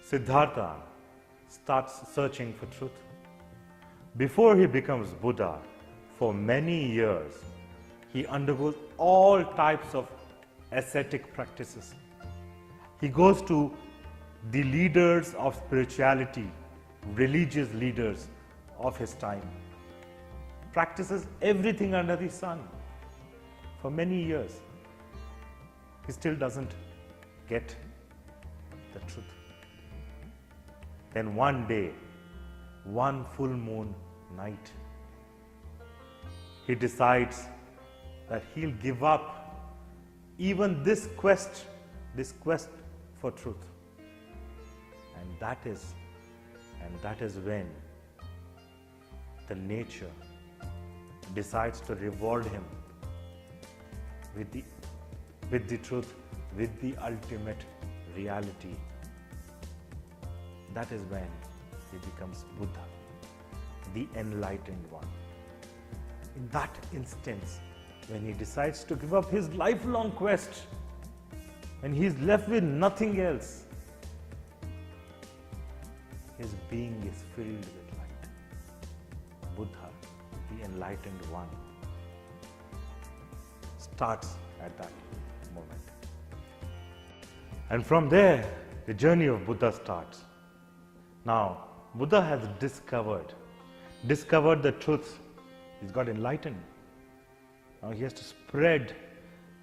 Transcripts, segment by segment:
Siddhartha starts searching for truth. Before he becomes Buddha, for many years, he undergoes all types of ascetic practices. He goes to the leaders of spirituality, religious leaders of his time, practices everything under the sun for many years. He still doesn't get the truth. Then one day, one full moon night, he decides that he'll give up even this quest for truth. And that is when the nature decides to reward him with the truth, with the ultimate reality. That is when he becomes Buddha, the enlightened one. In that instance, when he decides to give up his lifelong quest, and he's left with nothing else, his being is filled with light. Buddha, the enlightened one, starts at that moment. And from there, the journey of Buddha starts. Now, Buddha has discovered the truth. He's got enlightened. Now he has to spread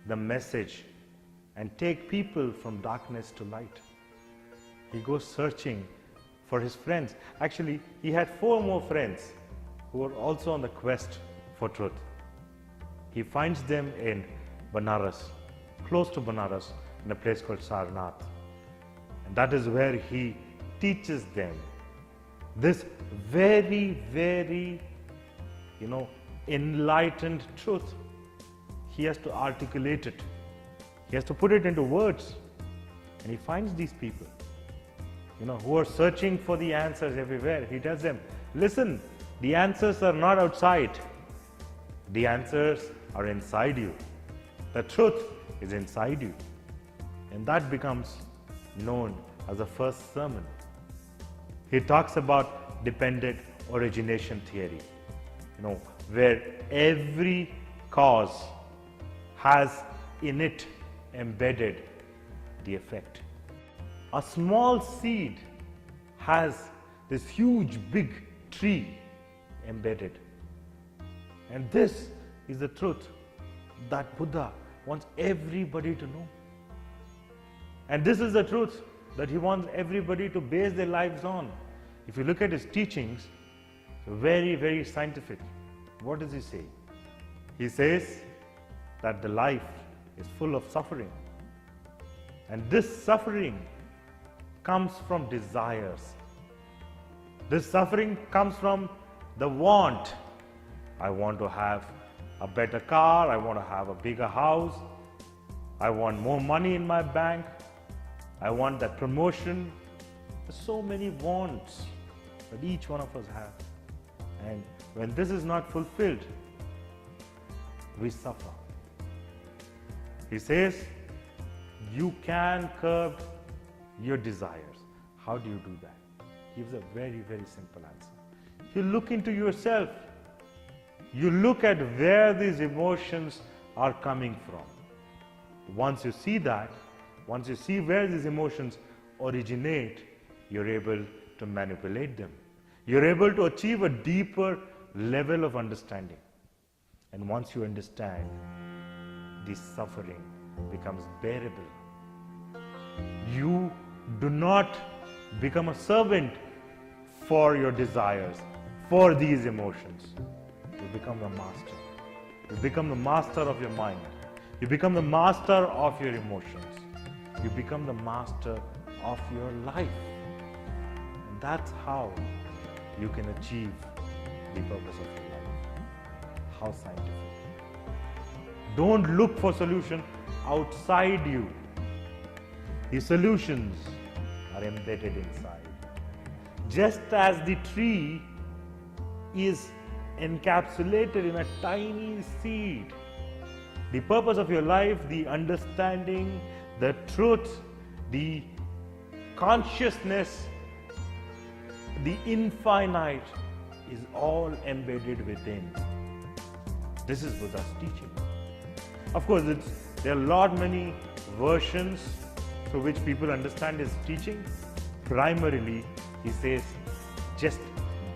the message and take people from darkness to light. He goes searching for his friends. Actually, he had 4 more friends who were also on the quest for truth. He finds them in Banaras, close to Banaras, in a place called Sarnath. And that is where he teaches them this very, very, enlightened truth. He has to articulate it. He has to put it into words. And he finds these people, who are searching for the answers everywhere. He tells them, listen, the answers are not outside. The answers are inside you. The truth is inside you. And that becomes known as the first sermon. He talks about dependent origination theory, where every cause has in it embedded the effect. A small seed has this huge big tree embedded. And this is the truth that Buddha wants everybody to know. And this is the truth that he wants everybody to base their lives on. If you look at his teachings, very, very scientific. What does he say? He says that the life is full of suffering. And this suffering comes from desires. This suffering comes from the want. I want to have a better car. I want to have a bigger house. I want more money in my bank. I want that promotion. There's so many wants that each one of us have. And when this is not fulfilled, we suffer. He says, you can curb your desires. How do you do that? He gives a very, very simple answer. You look into yourself. You look at where these emotions are coming from. Once you see that, once you see where these emotions originate, you're able to manipulate them. You're able to achieve a deeper level of understanding. And once you understand, this suffering becomes bearable. You do not become a servant for your desires, for these emotions. You become the master. You become the master of your mind. You become the master of your emotions. You become the master of your life. And that's how you can achieve the purpose of your life. How scientific. Don't look for solution outside you. The solutions are embedded inside. Just as the tree is encapsulated in a tiny seed, the purpose of your life, the understanding, the truth, the consciousness, the infinite is all embedded within. This is Buddha's teaching. Of course, there are many versions through which people understand his teaching. Primarily, he says, just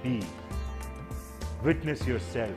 be. Witness yourself.